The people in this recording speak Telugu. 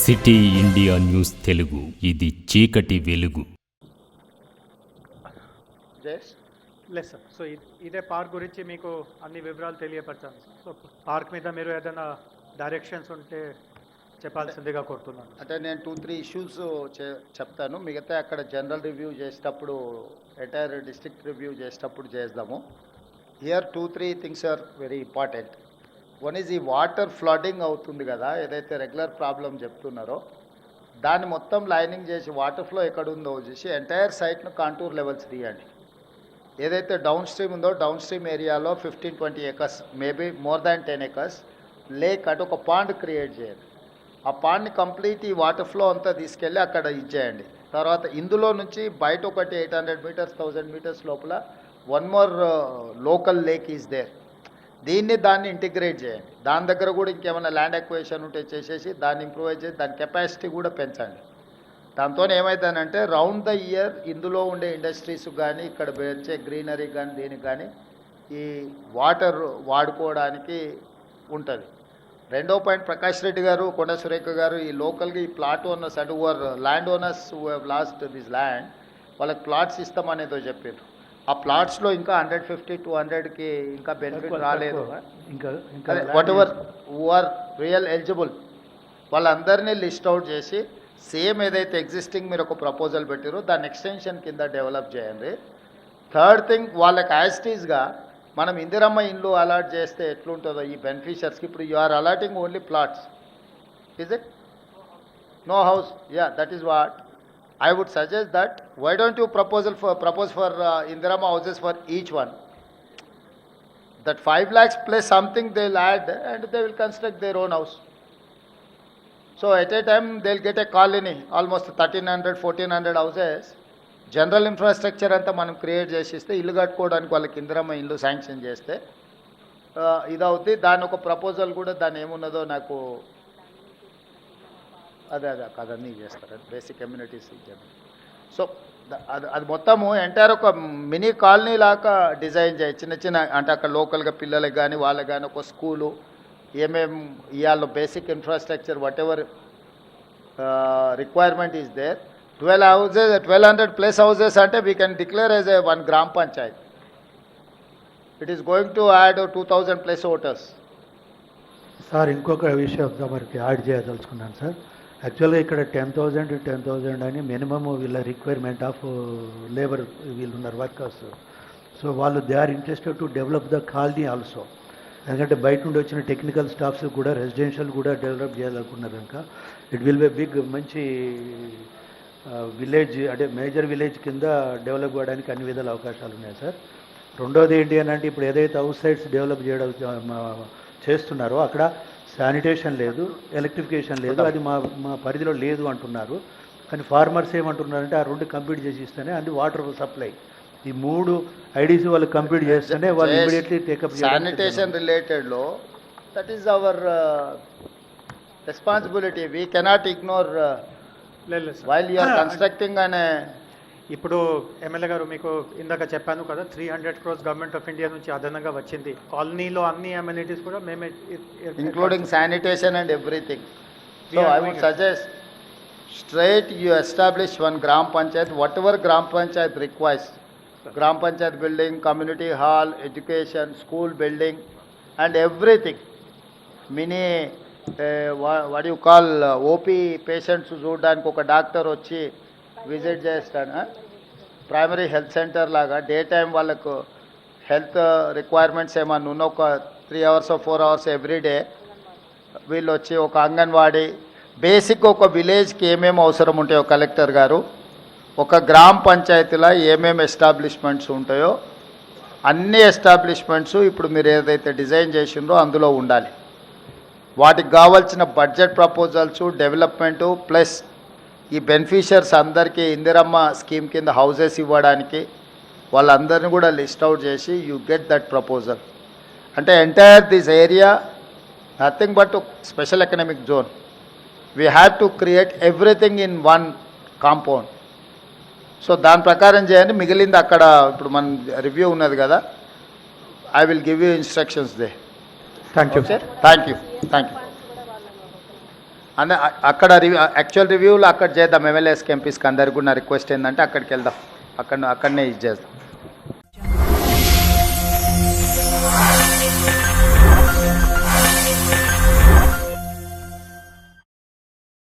సిటీ ఇండియా న్యూస్ తెలుగు, ఇది చీకటి వెలుగు. లేదు సార్. సో ఇదే పార్క్ గురించి మీకు అన్ని వివరాలు తెలియపరచాను. సో పార్క్ మీద మీరు ఏదైనా డైరెక్షన్స్ ఉంటే చెప్పాల్సిందిగా కోరుతున్నాను. అంటే నేను 2-3 ఇష్యూస్ చెప్తాను, మిగతా అక్కడ జనరల్ రివ్యూ చేసేటప్పుడు ఎంటైర్ డిస్ట్రిక్ట్ రివ్యూ చేసేటప్పుడు చేద్దాము. Here 2-3 things are very important. One is ఈ వాటర్ ఫ్లడింగ్ అవుతుంది కదా, ఏదైతే రెగ్యులర్ ప్రాబ్లం చెప్తున్నారో దాన్ని మొత్తం లైనింగ్ చేసి వాటర్ ఫ్లో ఎక్కడ ఉందో చూసి ఎంటైర్ సైట్ను కాంటూర్ లెవెల్స్ తీయండి. ఏదైతే డౌన్ స్ట్రీమ్ ఉందో డౌన్ స్ట్రీమ్ ఏరియాలో 15-20 acres, maybe more than 10 acres lake అటు ఒక పాండ్ క్రియేట్ చేయండి. ఆ పాండ్ని కంప్లీట్ ఈ వాటర్ ఫ్లో అంతా తీసుకెళ్ళి అక్కడ ఇచ్చేయండి. తర్వాత ఇందులో నుంచి బయట ఒకటి 800 meters 1000 meters లోపల one more local lake is there. దాన్ని ఇంటిగ్రేట్ చేయండి. దాని దగ్గర కూడా ఇంకేమైనా ల్యాండ్ ఎక్వేషన్ ఉంటే చేసేసి దాన్ని ఇంప్రూవైజ్ చేసి దాని కెపాసిటీ కూడా పెంచండి. దాంతో ఏమవుతుందంటే రౌండ్ ద ఇయర్ ఇందులో ఉండే ఇండస్ట్రీస్ కానీ ఇక్కడ వచ్చే గ్రీనరీ కానీ దేనికి కానీ ఈ వాటర్ వాడుకోవడానికి ఉంటుంది. రెండో పాయింట్, ప్రకాష్ రెడ్డి గారు, కొండ సురేఖ గారు, ఈ లోకల్గా ఈ ప్లాట్ ఓనర్స్ అంటే land owners who have lost this land వాళ్ళకి ప్లాట్స్ ఇస్తామనేదో చెప్పారు. ఆ ప్లాట్స్లో ఇంకా 150-200కి ఇంకా బెనిఫిట్ రాలేదు. Whatever who are real eligible వాళ్ళందరినీ లిస్ట్ అవుట్ చేసి సేమ్ ఏదైతే ఎగ్జిస్టింగ్ మీరు ఒక ప్రపోజల్ పెట్టారో దాన్ని ఎక్స్టెన్షన్ కింద డెవలప్ చేయండి. థర్డ్ థింగ్, వాళ్ళకి యాజిటీస్గా మనం ఇందిరమ్మ ఇండ్లు అలాట్ చేస్తే ఎట్లుంటుందో ఈ బెనిఫిషియర్స్కి. ఇప్పుడు you are allotting only plots, is it? No house. Yeah, that is what I would suggest that why don't you propose for Indirama houses for each one. That 5 lakhs plus something they'll add and they will construct their own house. So at a time they'll get a colony, almost 1300-1400 houses. General infrastructure anta manam create chesiste illu kattukodaniki vallaki Indirama illu sanction cheste idavudi. Dani oka proposal kuda dani emunnado naku అదే కదన్నీ చేస్తారు, బేసిక్ కమ్యూనిటీస్ ఇచ్చారు. సో అది మొత్తము ఎంటైర్ ఒక మినీ కాలనీ లాగా డిజైన్ చేయి. చిన్న చిన్న అంటే అక్కడ లోకల్గా పిల్లలకి కానీ వాళ్ళకి కానీ ఒక స్కూలు ఏమేమి ఇవాళ basic infrastructure whatever requirement is there. 12 houses 1200 plus houses అంటే we can declare as a 1 గ్రామ panchayat. It is going to add 2000 plus voters. Sir ఇంకొక విషయం మనకి యాడ్ చేయదలుచుకున్నాను సార్. యాక్చువల్గా ఇక్కడ 10,000 అని మినిమమ్ వీళ్ళ రిక్వైర్మెంట్ ఆఫ్ లేబర్ వీళ్ళు ఉన్నారు వర్కర్స్. సో వాళ్ళు they are interested to develop the colony also. ఎందుకంటే బయట నుండి వచ్చిన టెక్నికల్ స్టాఫ్స్ కూడా రెసిడెన్షియల్ కూడా డెవలప్ చేయాలనుకున్నారు కనుక ఇట్ విల్ బి బిగ్ మంచి విలేజ్ అంటే మేజర్ విలేజ్ కింద డెవలప్ అవ్వడానికి అన్ని విధాల అవకాశాలు ఉన్నాయి సార్. రెండోది ఏంటి అని అంటే ఇప్పుడు ఏదైతే అవుట్ సైడ్స్ డెవలప్ చేస్తున్నారో అక్కడ శానిటేషన్ లేదు, ఎలక్ట్రిఫికేషన్ లేదు, అది మా పరిధిలో లేదు అంటున్నారు. కానీ ఫార్మర్స్ ఏమంటున్నారంటే ఆ 2 కంప్లీట్ చేసి ఇస్తేనే అది వాటర్ సప్లై ఈ 3 ఐడీసీ వాళ్ళు కంప్లీట్ చేస్తేనే వాళ్ళు ఇమీడియట్లీ టేకప్. శానిటేషన్ రిలేటెడ్లో that is our responsibility, we cannot ignore while you are constructing అనే. ఇప్పుడు ఎమ్మెల్యే గారు మీకు ఇందాక చెప్పాను కదా 300 crores గవర్నమెంట్ ఆఫ్ ఇండియా నుంచి అదనంగా వచ్చింది. కాలనీలో అన్ని అమ్యూనిటీస్ కూడా మేమే including sanitation and everything. So I would suggest straight you establish 1 gram panchayat, whatever gram panchayat requires. Gram panchayat building, community hall, education, school building and everything. Mini what do you call OP patients చూడడానికి ఒక డాక్టర్ వచ్చి విజిట్ చేస్తాను. ప్రైమరీ హెల్త్ సెంటర్ లాగా డే టైం వాళ్ళకు హెల్త్ రిక్వైర్మెంట్స్ ఏమన్నా ఉన్న ఒక 3 hours or 4 hours ఎవ్రీడే వీళ్ళు వచ్చి ఒక అంగన్వాడీ బేసిక్ ఒక విలేజ్కి ఏమేమి అవసరం ఉంటాయో కలెక్టర్ గారు ఒక గ్రామ పంచాయతీలో ఏమేమి ఎస్టాబ్లిష్మెంట్స్ ఉంటాయో అన్ని ఎస్టాబ్లిష్మెంట్స్ ఇప్పుడు మీరు ఏదైతే డిజైన్ చేసిండ్రో అందులో ఉండాలి. వాటికి కావాల్సిన బడ్జెట్ ప్రపోజల్స్, డెవలప్మెంటు ప్లస్ ఈ బెనిఫిషియర్స్ అందరికీ ఇందిరమ్మ స్కీమ్ కింద హౌసెస్ ఇవ్వడానికి వాళ్ళందరినీ కూడా లిస్ట్ అవుట్ చేసి యూ గెట్ దట్ ప్రపోజల్. అంటే entire this area nothing but special economic zone. We have to create everything in 1 compound. So దాని ప్రకారం చేయండి. మిగిలింది అక్కడ ఇప్పుడు మన రివ్యూ ఉన్నది కదా, I will give you instructions they. Thank you sir. Thank you. అక్కడ రివ్యూ యాక్చువల్ రివ్యూలో అక్కడ చేద్దాం. ఎమ్మెల్యేస్కి ఎంపీస్కి అందరికి ఉన్న రిక్వెస్ట్ ఏంటంటే అక్కడికి వెళ్దాం, అక్కడనే ఇది చేద్దాం.